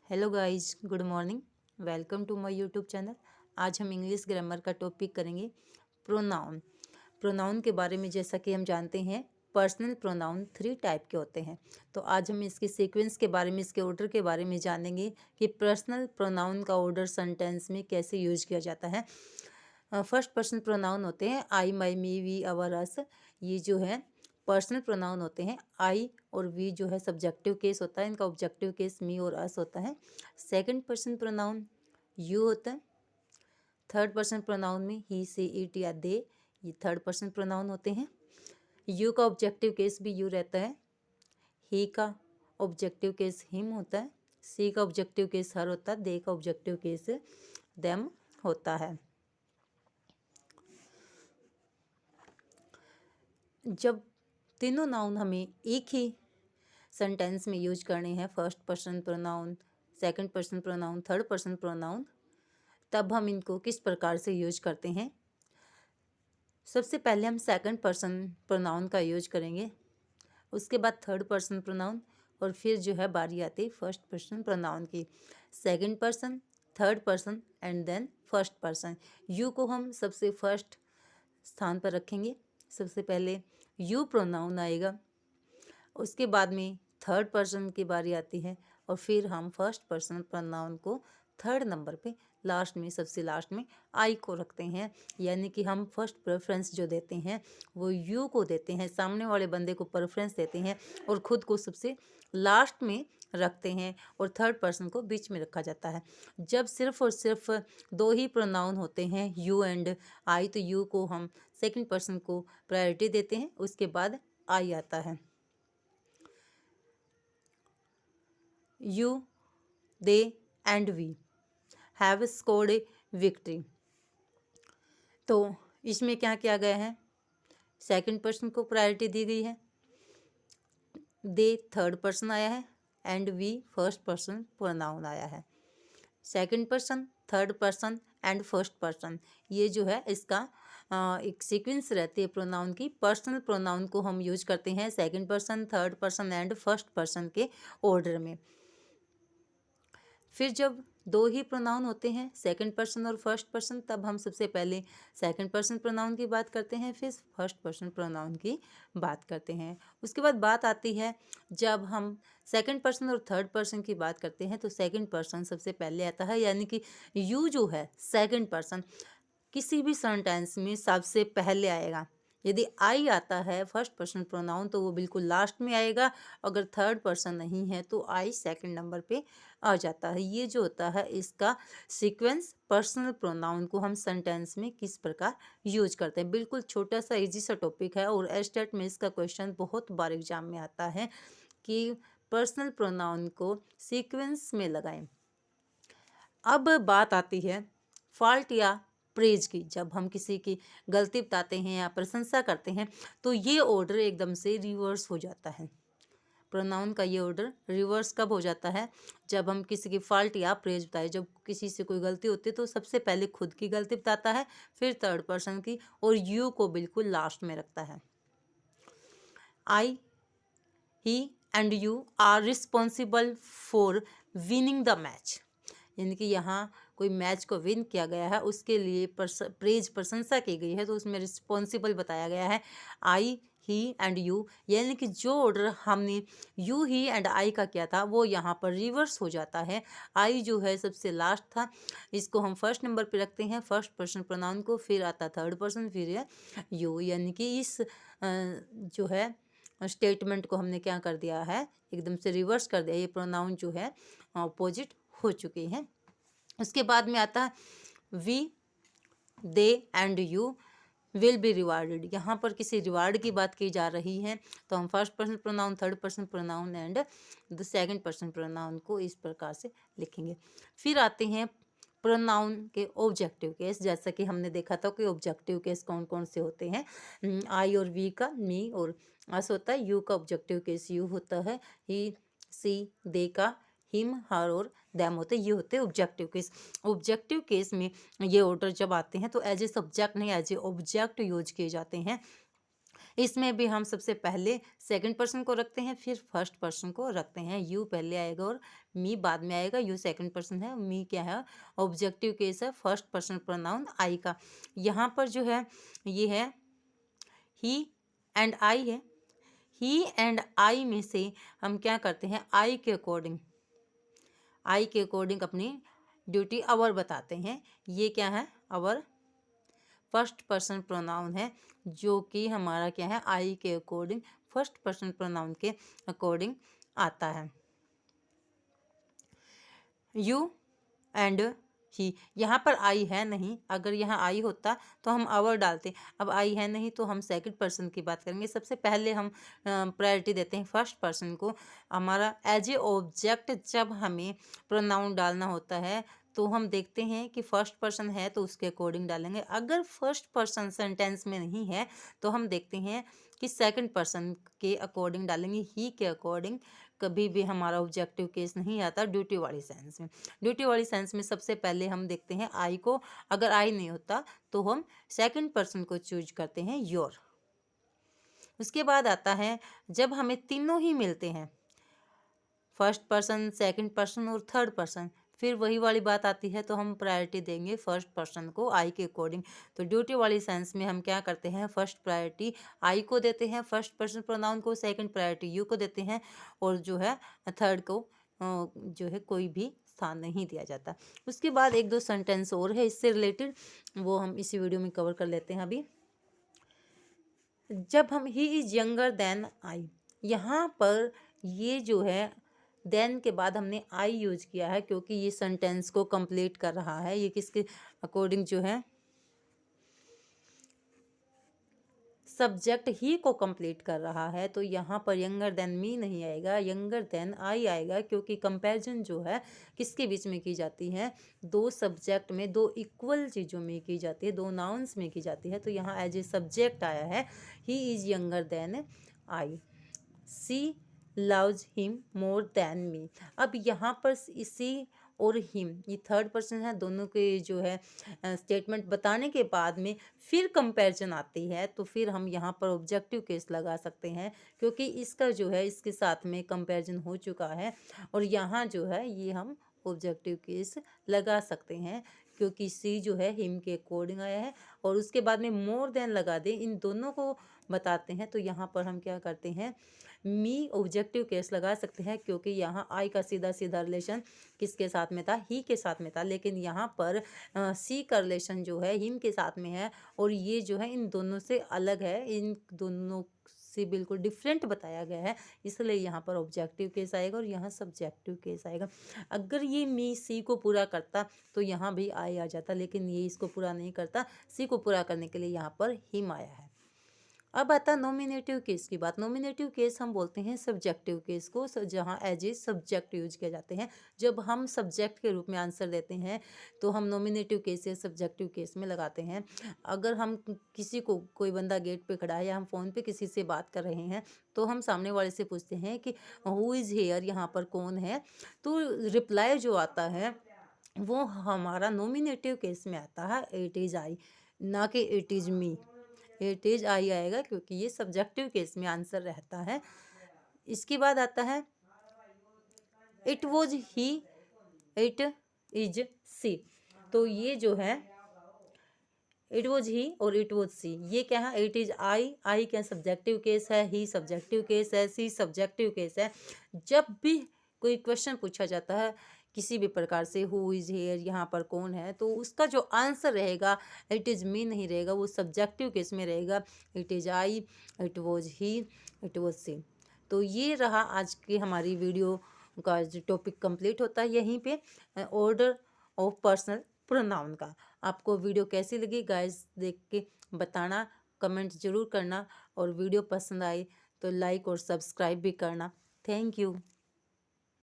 Hello guys, good morning. Welcome to my YouTube channel. आज हम English grammar का topic करेंगे प्रोनाउन। प्रोनाउन के बारे में जैसा कि हम जानते हैं, पर्सनल प्रोनाउन 3 टाइप के होते हैं। तो आज हम इसके सीक्वेंस के बारे में, इसके ऑर्डर के बारे में जानेंगे कि पर्सनल प्रोनाउन का ऑर्डर सेंटेंस में कैसे यूज किया जाता है। फर्स्ट पर्सन प्रोनाउन होते हैं आई, माई, मी, वी, अवर, अस। ये जो है पर्सनल प्रोनाउन होते हैं। आई और वी जो है सब्जेक्टिव केस होता है, इनका ऑब्जेक्टिव केस मी और अस होता है। सेकंड पर्सन प्रोनाउन यू होता है। थर्ड पर्सन प्रोनाउन में ही, सी, इट या दे, ये थर्ड पर्सन प्रोनाउन होते हैं। यू का ऑब्जेक्टिव केस भी यू रहता है। ही का ऑब्जेक्टिव केस हिम होता है। सी का ऑब्जेक्टिव केस हर होता है। दे का ऑब्जेक्टिव केस देम होता है। जब तीनों नाउन हमें एक ही सेंटेंस में यूज करने हैं, first person pronoun, second person pronoun, third person pronoun, तब हम इनको किस प्रकार से यूज करते हैं। सबसे पहले हम सेकंड पर्सन प्रोनाउन का यूज करेंगे, उसके बाद थर्ड पर्सन प्रोनाउन, और फिर जो है बारी आती है फर्स्ट पर्सन प्रोनाउन की। Second person, third person and then first person. You को हम सबसे फर्स्ट स्थान पर रखेंगे। सबसे पहले यू प्रोनाउन आएगा, उसके बाद में थर्ड पर्सन की बारी आती है, और फिर हम फर्स्ट पर्सन प्रोनाउन को थर्ड नंबर पे लास्ट में, सबसे लास्ट में आई को रखते हैं। यानी कि हम फर्स्ट प्रेफरेंस जो देते हैं वो यू को देते हैं, सामने वाले बंदे को प्रेफरेंस देते हैं और ख़ुद को सबसे लास्ट में रखते हैं, और थर्ड पर्सन को बीच में रखा जाता है। जब सिर्फ और सिर्फ दो ही प्रोनाउन होते हैं, यू एंड आई, तो यू को हम सेकंड पर्सन को प्रायोरिटी देते हैं, उसके बाद आई आता है। You, they and we have scored a victory। तो इसमें क्या किया गया है, सेकंड पर्सन को प्रायोरिटी दी गई है, दे थर्ड पर्सन आया है, and we first person pronoun आया है। Second person, third person and first person, ये जो है इसका एक सीक्वेंस रहती है प्रोनाउन की। पर्सनल प्रोनाउन को हम यूज करते हैं second person, third person and first person के ऑर्डर में। फिर जब दो ही प्रोनाउन होते हैं, सेकंड पर्सन और फर्स्ट पर्सन, तब हम सबसे पहले सेकंड पर्सन प्रोनाउन की बात करते हैं, फिर फर्स्ट पर्सन प्रोनाउन की बात करते हैं। उसके बाद बात आती है, जब हम सेकंड पर्सन और थर्ड पर्सन की बात करते हैं तो सेकंड पर्सन सबसे पहले आता है। यानी कि यू जो है सेकंड पर्सन किसी भी सेंटेंस में सबसे पहले आएगा। यदि आई आता है फर्स्ट पर्सन प्रोनाउन तो वो बिल्कुल लास्ट में आएगा। अगर थर्ड पर्सन नहीं है तो आई सेकंड नंबर पे आ जाता है। ये जो होता है इसका सीक्वेंस, पर्सनल प्रोनाउन को हम सेंटेंस में किस प्रकार यूज करते हैं। बिल्कुल छोटा सा इजी सा टॉपिक है, और एस्टेट में इसका क्वेश्चन बहुत बार एग्जाम में आता है कि पर्सनल प्रोनाउन को सीक्वेंस में लगाएं। अब बात आती है फॉल्ट या प्रेज की। जब हम किसी की गलती बताते हैं या प्रशंसा करते हैं तो ये ऑर्डर एकदम से रिवर्स हो जाता है। प्रोनाउन का ये ऑर्डर रिवर्स कब हो जाता है, जब हम किसी की फॉल्ट या प्रेज बताए। जब किसी से कोई गलती होती है तो सबसे पहले खुद की गलती बताता है, फिर थर्ड पर्सन की, और यू को बिल्कुल लास्ट में रखता है। I, he and you are responsible for winning the match. यानी कि यहाँ कोई मैच को विन किया गया है, उसके लिए प्रेज प्रशंसा की गई है, तो उसमें रिस्पॉन्सिबल बताया गया है आई, ही एंड यू। यानी कि जो ऑर्डर हमने यू, ही एंड आई का किया था वो यहाँ पर रिवर्स हो जाता है। आई जो है सबसे लास्ट था, इसको हम फर्स्ट नंबर पे रखते हैं, फर्स्ट पर्सन प्रोनाउन को, फिर आता थर्ड पर्सन, फिर है यू। यानी कि इस जो है स्टेटमेंट को हमने क्या कर दिया है, एकदम से रिवर्स कर दिया। ये प्रोनाउन जो है अपोजिट हो चुके हैं। उसके बाद में आता है we, they and you will be rewarded. यहाँ पर किसी रिवार्ड की बात की जा रही है, तो हम first person pronoun, third person pronoun and the second person pronoun को इस प्रकार से लिखेंगे। फिर आते हैं प्रोनाउन के ऑब्जेक्टिव केस। जैसा कि हमने देखा था कि ऑब्जेक्टिव केस कौन कौन से होते हैं। आई और वी का मी और अस होता है। यू का ऑब्जेक्टिव केस यू होता है। ही, सी, दे का हिम, हर और दैम होते हैं। ये होते हैं ऑब्जेक्टिव केस। ऑब्जेक्टिव केस में ये ऑर्डर जब आते हैं तो एज ए सब्जेक्ट नहीं, एज ए ऑब्जेक्ट यूज किए जाते हैं। इसमें भी हम सबसे पहले सेकंड पर्सन को रखते हैं, फिर फर्स्ट पर्सन को रखते हैं। यू पहले आएगा और मी बाद में आएगा। यू सेकंड पर्सन है, मी क्या है, ऑब्जेक्टिव केस है, फर्स्ट पर्सन प्रोनाउन आई का। यहाँ पर जो है ये है ही एंड आई है। ही एंड आई में से हम क्या करते हैं, आई के अकॉर्डिंग अपनी ड्यूटी आवर बताते हैं। ये क्या है, आवर फर्स्ट पर्सन प्रोनाउन है, जो कि हमारा क्या है, आई के अकॉर्डिंग फर्स्ट पर्सन प्रोनाउन के अकॉर्डिंग आता है। यू एंड ही, यहाँ पर आई है नहीं, अगर यहाँ आई होता तो हम आवर डालते। अब आई है नहीं तो हम सेकंड पर्सन की बात करेंगे। सबसे पहले हम प्रायोरिटी देते हैं फर्स्ट पर्सन को। हमारा एज ए ऑब्जेक्ट जब हमें प्रोनाउन डालना होता है तो हम देखते हैं कि फर्स्ट पर्सन है तो उसके अकॉर्डिंग डालेंगे। अगर फर्स्ट पर्सन सेंटेंस में नहीं है तो हम देखते हैं कि सेकंड पर्सन के अकॉर्डिंग डालेंगे, ही के अकॉर्डिंग। कभी भी हमारा ऑब्जेक्टिव केस नहीं आता ड्यूटी वाली सेंस में। ड्यूटी वाली सेंस में सबसे पहले हम देखते हैं आई को। अगर आई नहीं होता तो हम सेकंड पर्सन को चूज करते हैं, योर। उसके बाद आता है जब हमें तीनों ही मिलते हैं, फर्स्ट पर्सन, सेकंड पर्सन और थर्ड पर्सन, फिर वही वाली बात आती है तो हम प्रायोरिटी देंगे फर्स्ट पर्सन को आई के अकॉर्डिंग। तो ड्यूटी वाली सेंस में हम क्या करते हैं, फर्स्ट प्रायोरिटी आई को देते हैं, फर्स्ट पर्सन प्रोनाउन को, सेकंड प्रायोरिटी यू को देते हैं, और जो है थर्ड को जो है कोई भी स्थान नहीं दिया जाता। उसके बाद एक दो सेंटेंस और है इससे रिलेटेड, वो हम इसी वीडियो में कवर कर लेते हैं। अभी जब हम he is younger than I, यहाँ पर ये जो है देन के बाद हमने आई यूज किया है क्योंकि ये सेंटेंस को कंप्लीट कर रहा है। ये किसके अकॉर्डिंग जो है, सब्जेक्ट ही को कंप्लीट कर रहा है। तो यहाँ पर यंगर देन मी नहीं आएगा, यंगर देन आई आएगा, क्योंकि कंपैरिजन जो है किसके बीच में की जाती है, दो सब्जेक्ट में, दो इक्वल चीज़ों में की जाती है, दो नाउन्स में की जाती है। तो यहाँ एज ए सब्जेक्ट आया है he is younger than I, she loves him more than me. अब यहाँ पर इसी और हिम, ये थर्ड पर्सन है, दोनों के जो है स्टेटमेंट बताने के बाद में फिर कंपैरिजन आती है, तो फिर हम यहाँ पर ऑब्जेक्टिव केस लगा सकते हैं, क्योंकि इसका जो है इसके साथ में कंपैरिजन हो चुका है, और यहाँ जो है ये हम ऑब्जेक्टिव केस लगा सकते हैं, क्योंकि सी जो है हिम के अकॉर्डिंग आया है, और उसके बाद में मोर देन लगा दें, इन दोनों को बताते हैं। तो यहाँ पर हम क्या करते हैं, मी ऑब्जेक्टिव केस लगा सकते हैं, क्योंकि यहाँ आई का सीधा सीधा रिलेशन किसके साथ में था, ही के साथ में था। लेकिन यहाँ पर सी का रिलेशन जो है हिम के साथ में है, और ये जो है इन दोनों से अलग है, इन दोनों से बिल्कुल डिफरेंट बताया गया है, इसलिए यहाँ पर ऑब्जेक्टिव केस आएगा और यहाँ सब्जेक्टिव केस आएगा। अगर ये मी सी को पूरा करता तो यहाँ भी आई आ जाता, लेकिन ये इसको पूरा नहीं करता, सी को पूरा करने के लिए यहाँ पर हिम आया है। अब आता नॉमिनेटिव केस की बात। नॉमिनेटिव केस हम बोलते हैं सब्जेक्टिव केस को, जहाँ एज ए सब्जेक्ट यूज किए जाते हैं। जब हम सब्जेक्ट के रूप में आंसर देते हैं तो हम नॉमिनेटिव केस या सब्जेक्टिव केस में लगाते हैं। अगर हम किसी को, कोई बंदा गेट पे खड़ा है या हम फ़ोन पे किसी से बात कर रहे हैं, तो हम सामने वाले से पूछते हैं कि हु इज़ हेयर, यहाँ पर कौन है, तो रिप्लाई जो आता है वो हमारा नॉमिनेटिव केस में आता है, इट इज़ आई, ना कि it is me. It is I आएगा, क्योंकि ये सब्जेक्टिव केस में आंसर रहता है। इसके बाद आता है it was he, it is she. तो ये जो है इट वॉज ही और इट वॉज सी, ये क्या है, इट इज आई क्या सब्जेक्टिव केस है, ही सब्जेक्टिव केस है, सी सब्जेक्टिव केस है। जब भी कोई क्वेश्चन पूछा जाता है किसी भी प्रकार से, हु इज़ हेयर, यहाँ पर कौन है, तो उसका जो आंसर रहेगा इट इज़ मी नहीं रहेगा, वो सब्जेक्टिव केस में रहेगा, it is I, it was he, it was she. तो ये रहा आज की हमारी वीडियो का जो टॉपिक कंप्लीट होता है यहीं पे, ऑर्डर ऑफ पर्सनल प्रोनाउन का। आपको वीडियो कैसी लगी गाइस, देख के बताना, कमेंट ज़रूर करना, और वीडियो पसंद आई तो लाइक और सब्सक्राइब भी करना। Thank you.